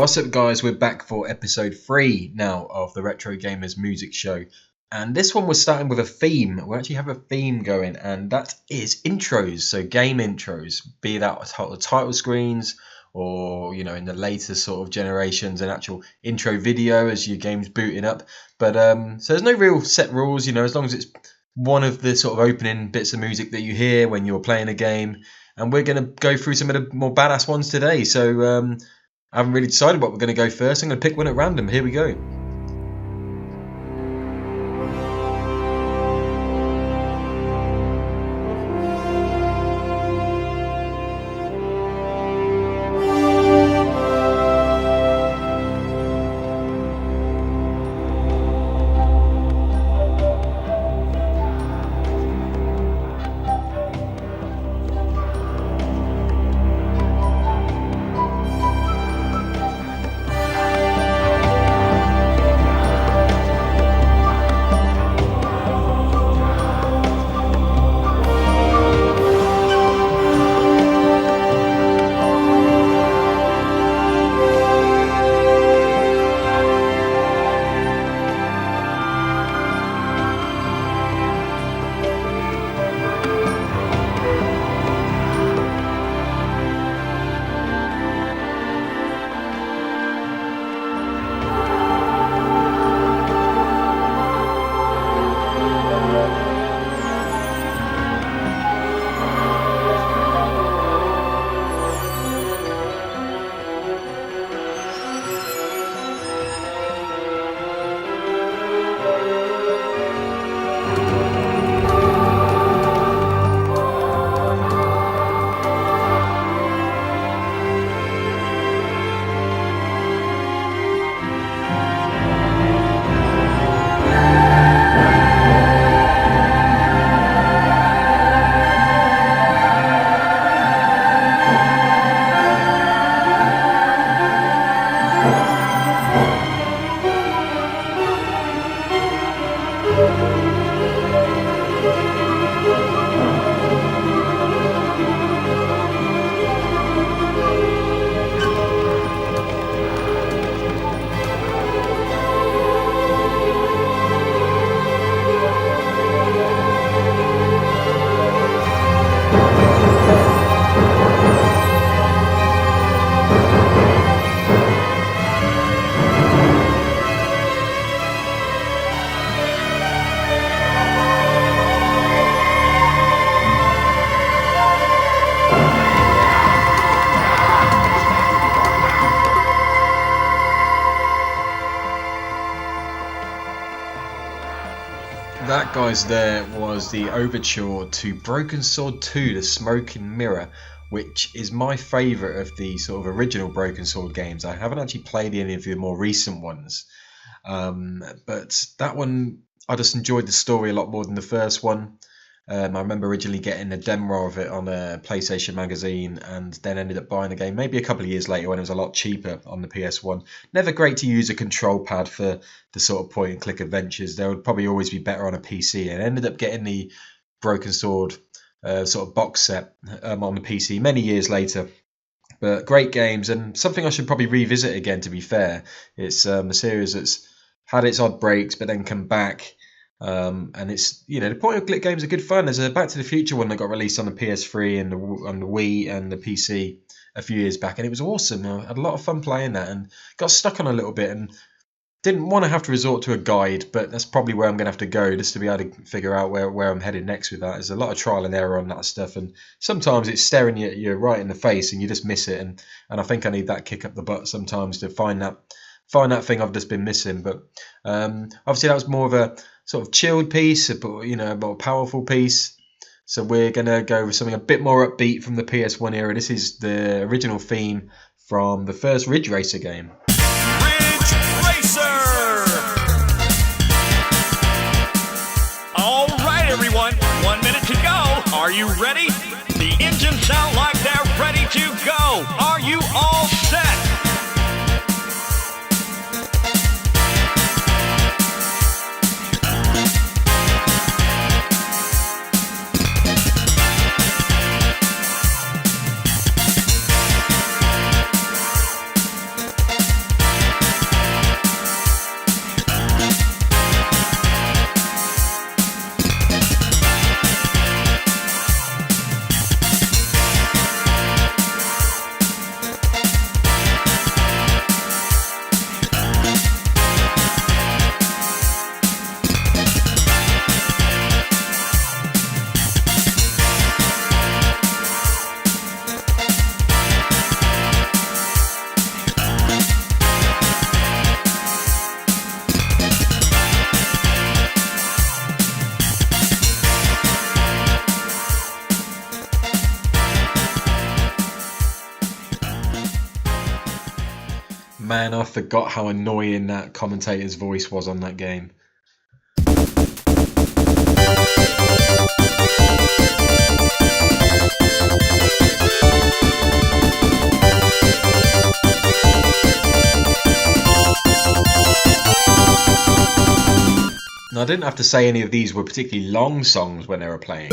What's up, guys? We're back for episode 3 now of the Retro Gamers Music Show. And this one we're starting with a theme. We actually have a theme going, and that is intros. So game intros, be that title screens or, in the later sort of generations, an actual intro video as your game's booting up. But so there's no real set rules, as long as it's one of the sort of opening bits of music that you hear when you're playing a game. And we're going to go through some of the more badass ones today. So I haven't really decided what we're going to go first. I'm going to pick one at random. Here we go. That, guys, there was the overture to Broken Sword 2, The Smoking Mirror, which is my favourite of the sort of original Broken Sword games. I haven't actually played any of the more recent ones, but that one, I just enjoyed the story a lot more than the first one. I remember originally getting a demo of it on a PlayStation magazine and then ended up buying the game maybe a couple of years later when it was a lot cheaper on the PS1. Never great to use a control pad for the sort of point and click adventures. There would probably always be better on a PC, and ended up getting the Broken Sword sort of box set on the PC many years later. But great games, and something I should probably revisit again, to be fair. It's a series that's had its odd breaks but then come back. And it's, the point and click games are good fun. There's a Back to the Future one that got released on the PS3 and on the Wii and the PC a few years back, and it was awesome. I had a lot of fun playing that and got stuck on a little bit and didn't want to have to resort to a guide, but that's probably where I'm going to have to go just to be able to figure out where I'm headed next with that. There's a lot of trial and error on that stuff, and sometimes it's staring you right in the face and you just miss it, and I think I need that kick up the butt sometimes to find that thing I've just been missing. But obviously that was more of a sort of chilled piece, a more powerful piece. So we're going to go with something a bit more upbeat from the PS1 era. This is the original theme from the first Ridge Racer game. Ridge Racer! All right, everyone, 1 minute to go. Are you ready? The engines sound like they're ready to go. Are you all set? Man, I forgot how annoying that commentator's voice was on that game. Now, I didn't have to say any of these were particularly long songs when they were playing.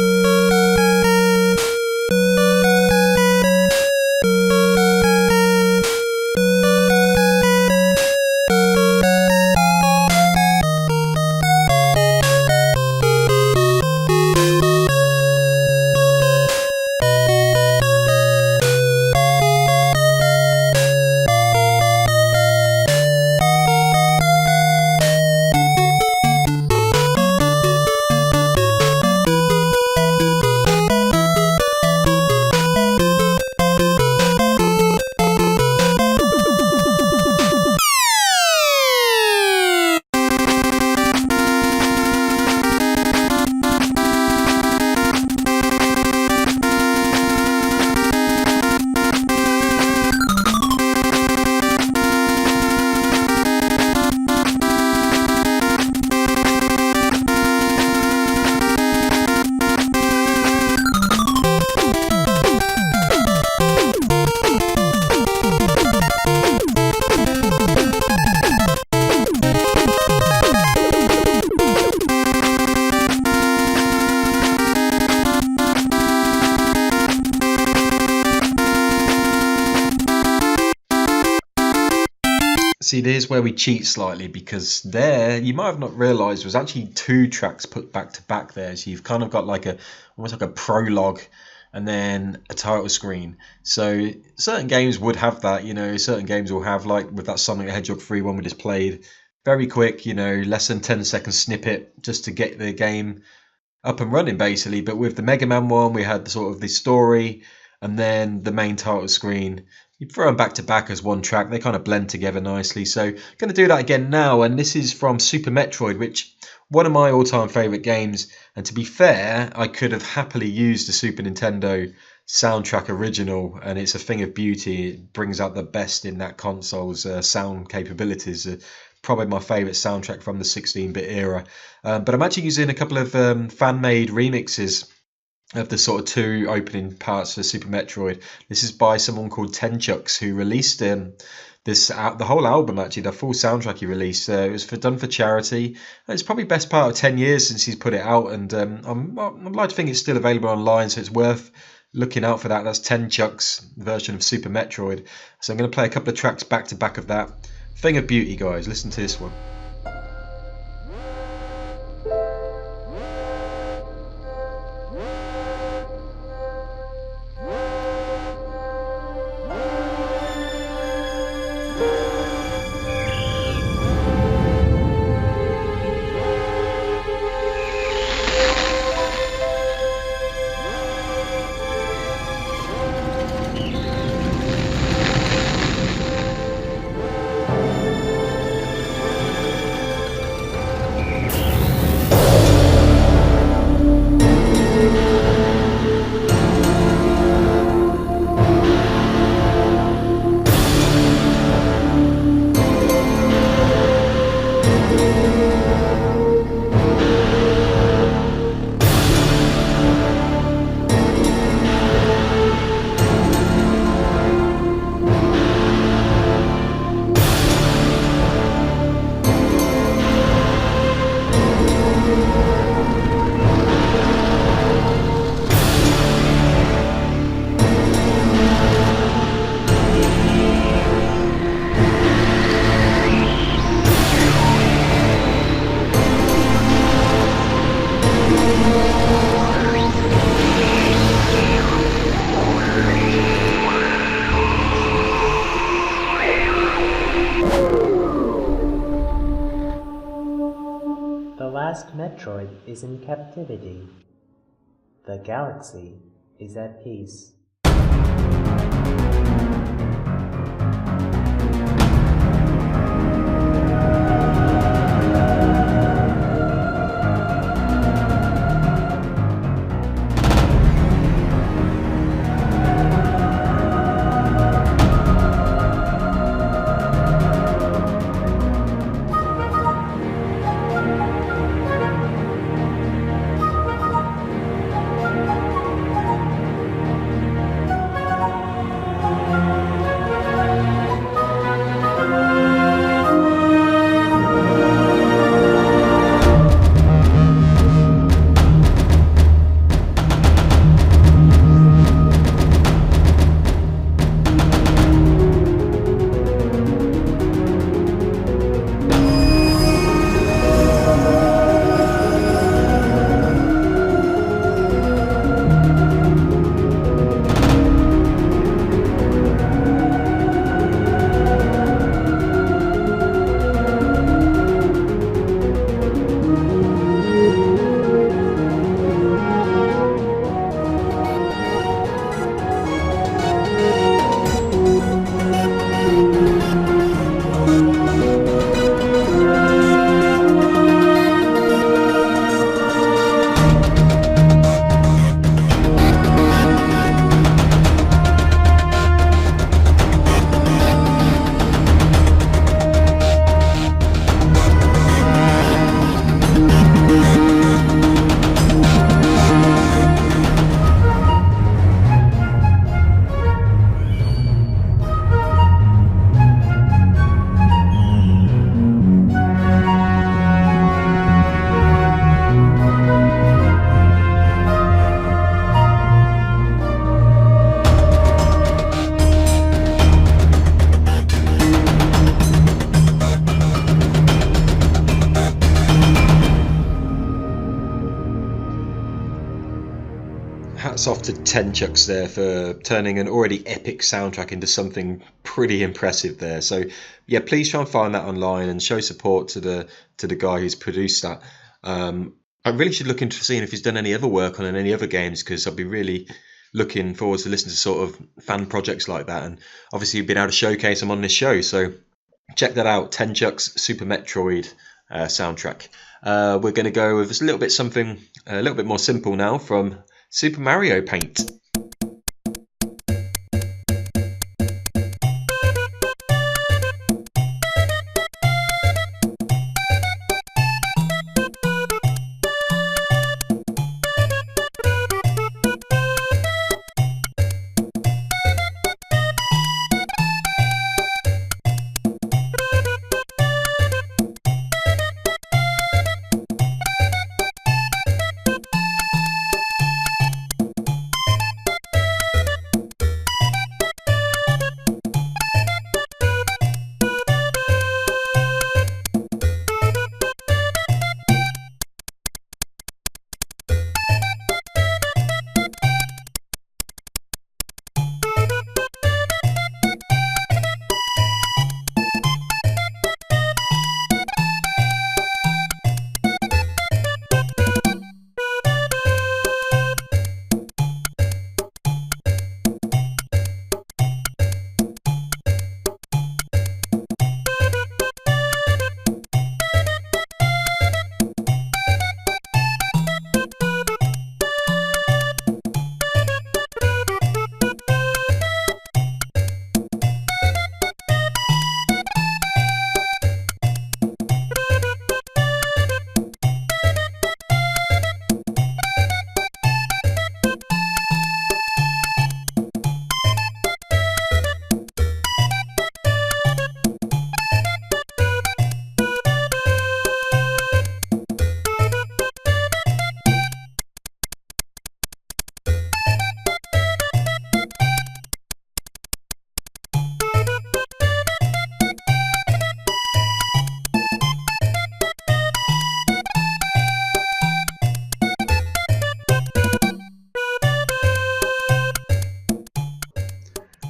See, there's where we cheat slightly, because there, you might have not realised, was actually 2 tracks put back to back there. So you've kind of got like almost like a prologue and then a title screen. So certain games would have that, certain games will have, like with that Sonic the Hedgehog 3 one we just played, very quick, less than 10-second snippet just to get the game up and running basically. But with the Mega Man one, we had the story and then the main title screen. You throw them back to back as one track, they kind of blend together nicely. So going to do that again now, and this is from Super Metroid, which one of my all-time favourite games. And to be fair, I could have happily used the Super Nintendo soundtrack original, and it's a thing of beauty. It brings out the best in that console's sound capabilities. Probably my favourite soundtrack from the 16-bit era. But I'm actually using a couple of fan-made remixes of the sort of 2 opening parts for Super Metroid. This is by someone called Tenchucks, who released the whole album, actually, the full soundtrack he released. It was done for charity. It's probably best part of 10 years since he's put it out, and I'd like to think it's still available online, so it's worth looking out for that. That's Tenchucks' version of Super Metroid. So I'm going to play a couple of tracks back to back of that. Thing of beauty, guys. Listen to this one. last Metroid is in captivity. The galaxy is at peace. hats off to Tenchucks there for turning an already epic soundtrack into something pretty impressive there. So yeah, please try and find that online and show support to the guy who's produced that. I really should look into seeing if he's done any other work on any other games, because I'd be really looking forward to listening to sort of fan projects like that. And obviously, you've been able to showcase them on this show, so check that out. Tenchuck's Super Metroid soundtrack. We're going to go with a little bit more simple now from Super Mario Paint.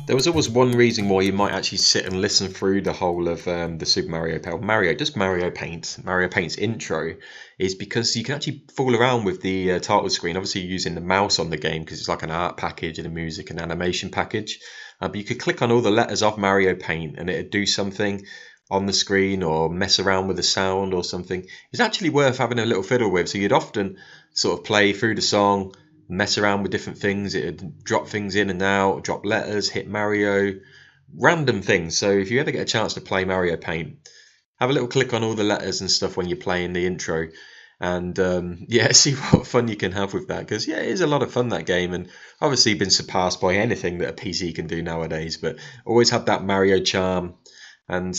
There was always one reason why you might actually sit and listen through the whole of the Super Mario Paint, Mario Paint's intro, is because you can actually fool around with the title screen. Obviously, you're using the mouse on the game because it's like an art package and a music and animation package. But you could click on all the letters of Mario Paint and it'd do something on the screen or mess around with the sound or something. It's actually worth having a little fiddle with. So you'd often sort of play through the song, mess around with different things. It'd drop things in and out, drop letters, hit Mario, random things. So if you ever get a chance to play Mario Paint, have a little click on all the letters and stuff when you're playing the intro, and yeah, see what fun you can have with that, because yeah, it is a lot of fun, that game, and obviously been surpassed by anything that a PC can do nowadays, but always had that Mario charm, and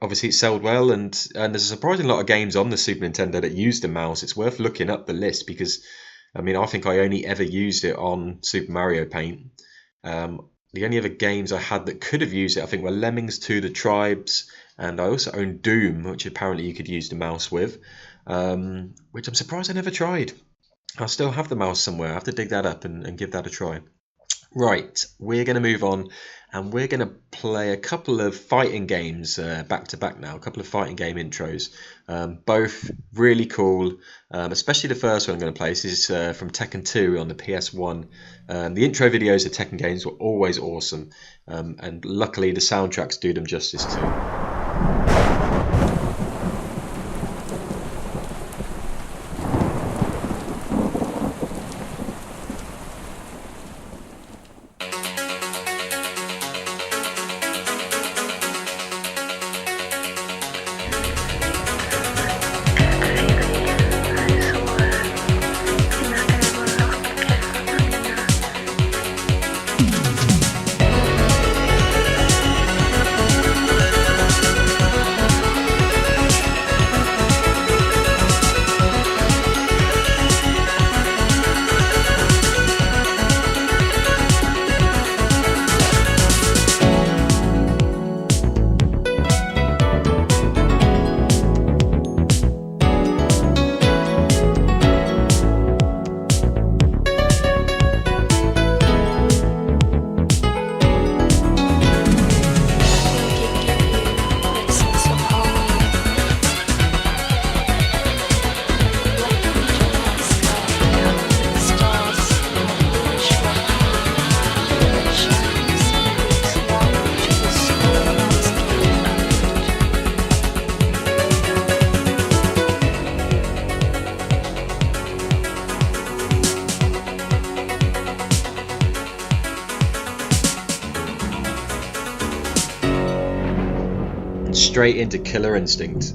obviously it sold well, and there's a surprising lot of games on the Super Nintendo that use the mouse. It's worth looking up the list, because I mean, I think I only ever used it on Super Mario Paint. The only other games I had that could have used it, I think, were Lemmings 2: The Tribes, and I also owned Doom, which apparently you could use the mouse with, which I'm surprised I never tried. I still have the mouse somewhere. I have to dig that up and give that a try. Right, we're going to move on, and we're going to play a couple of fighting games back to back now, a couple of fighting game intros, both really cool, especially the first one I'm going to play. This is from Tekken 2 on the PS1. The intro videos of Tekken games were always awesome, and luckily the soundtracks do them justice too. straight into Killer Instinct.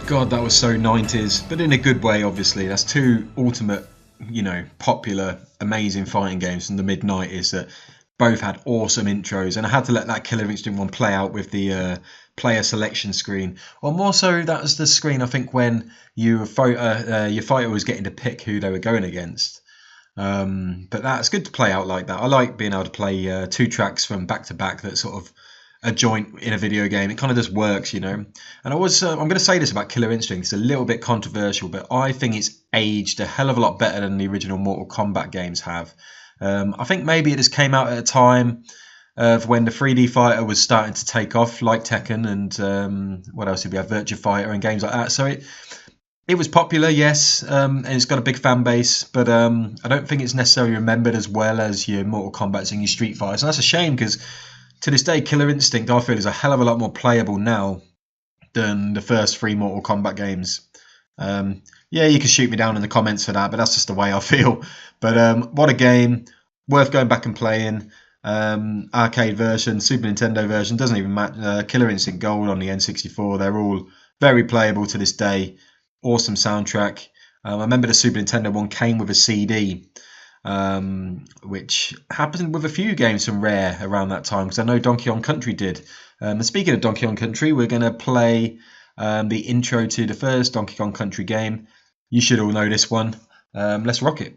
God, that was so 90s, but in a good way, obviously. That's two ultimate, popular, amazing fighting games from the mid 90s that both had awesome intros, and I had to let that Killer Instinct one play out with the player selection screen. Or more so, that was the screen I think when your fighter was getting to pick who they were going against. But that's good to play out like that. I like being able to play 2 tracks from back to back that sort of a joint in a video game. It kind of just works, you know. And I'm going to say this about Killer Instinct. It's a little bit controversial, but I think it's aged a hell of a lot better than the original Mortal Kombat games have. I think maybe it just came out at a time of when the 3D fighter was starting to take off, like Tekken and what else did we have? Virtua Fighter and games like that. So it was popular, yes, and it's got a big fan base, but I don't think it's necessarily remembered as well as your Mortal Kombats and your Street Fighters. And that's a shame, because to this day, Killer Instinct, I feel, is a hell of a lot more playable now than the first 3 Mortal Kombat games. Yeah, you can shoot me down in the comments for that, but that's just the way I feel. But what a game, worth going back and playing. Arcade version, Super Nintendo version, doesn't even matter. Killer Instinct Gold on the N64, they're all very playable to this day. Awesome soundtrack. I remember the Super Nintendo one came with a CD, which happened with a few games from Rare around that time, because I know Donkey Kong Country did. And speaking of Donkey Kong Country, we're going to play the intro to the first Donkey Kong Country game. You should all know this one. Let's rock it.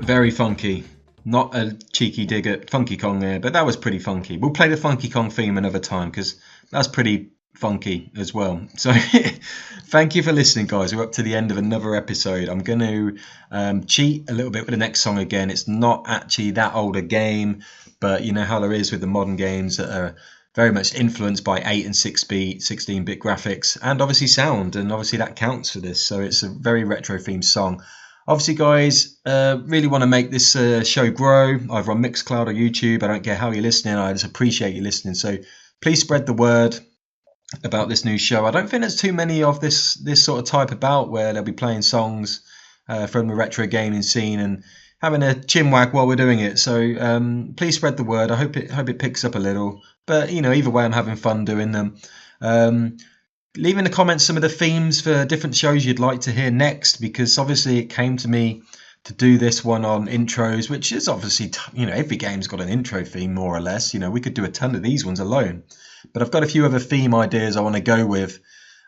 Very funky. Not a cheeky dig at Funky Kong there, but that was pretty funky. We'll play the Funky Kong theme another time, because that's pretty funky as well. So thank you for listening, guys. We're up to the end of another episode. I'm going to cheat a little bit with the next song again. It's not actually that old a game, but you know how there is with the modern games that are very much influenced by 8 and 16-bit graphics, and obviously sound, and obviously that counts for this. So it's a very retro themed song. Obviously, guys, really want to make this show grow, either on Mixcloud or YouTube. I don't care how you're listening. I just appreciate you listening. So please spread the word about this new show. I don't think there's too many of this sort of type about, where they'll be playing songs from the retro gaming scene and having a chinwag while we're doing it. So please spread the word. I hope it picks up a little. But, you know, either way, I'm having fun doing them. Leave in the comments some of the themes for different shows you'd like to hear next, because obviously it came to me to do this one on intros, which is obviously, you know, every game's got an intro theme more or less. You know, we could do a ton of these ones alone, but I've got a few other theme ideas I want to go with.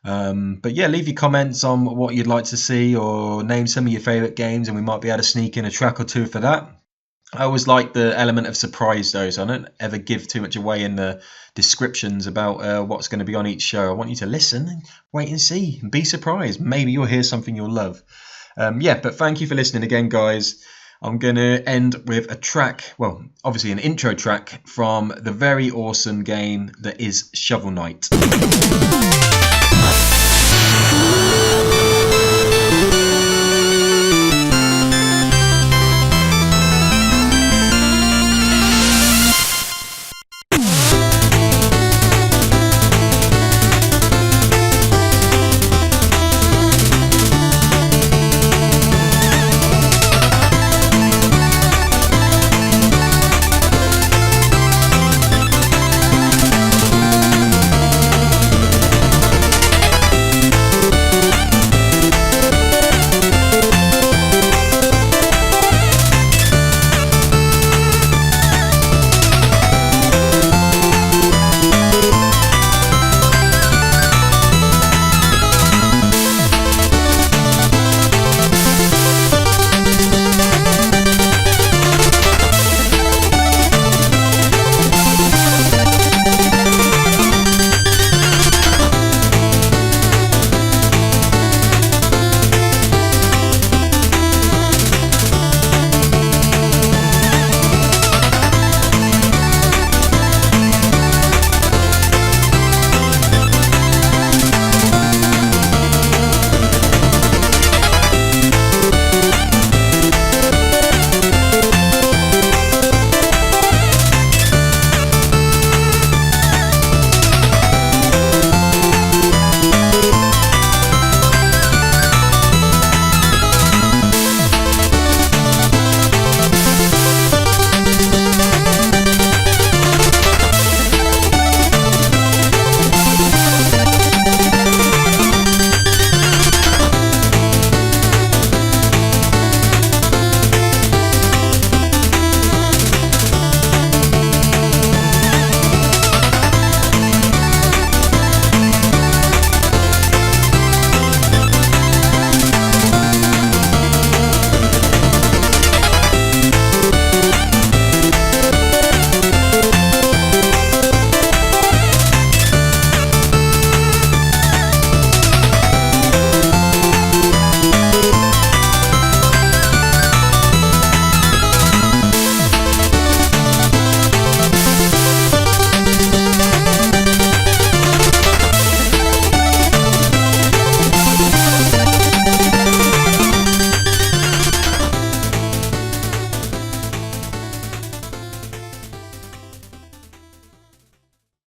But yeah, leave your comments on what you'd like to see, or name some of your favorite games, and we might be able to sneak in a track or two for that. I always like the element of surprise though, so I don't ever give too much away in the descriptions about what's going to be on each show. I want you to listen and wait and see and be surprised. Maybe you'll hear something you'll love. Yeah, but thank you for listening again, guys. I'm going to end with a track, well, obviously an intro track from the very awesome game that is Shovel Knight.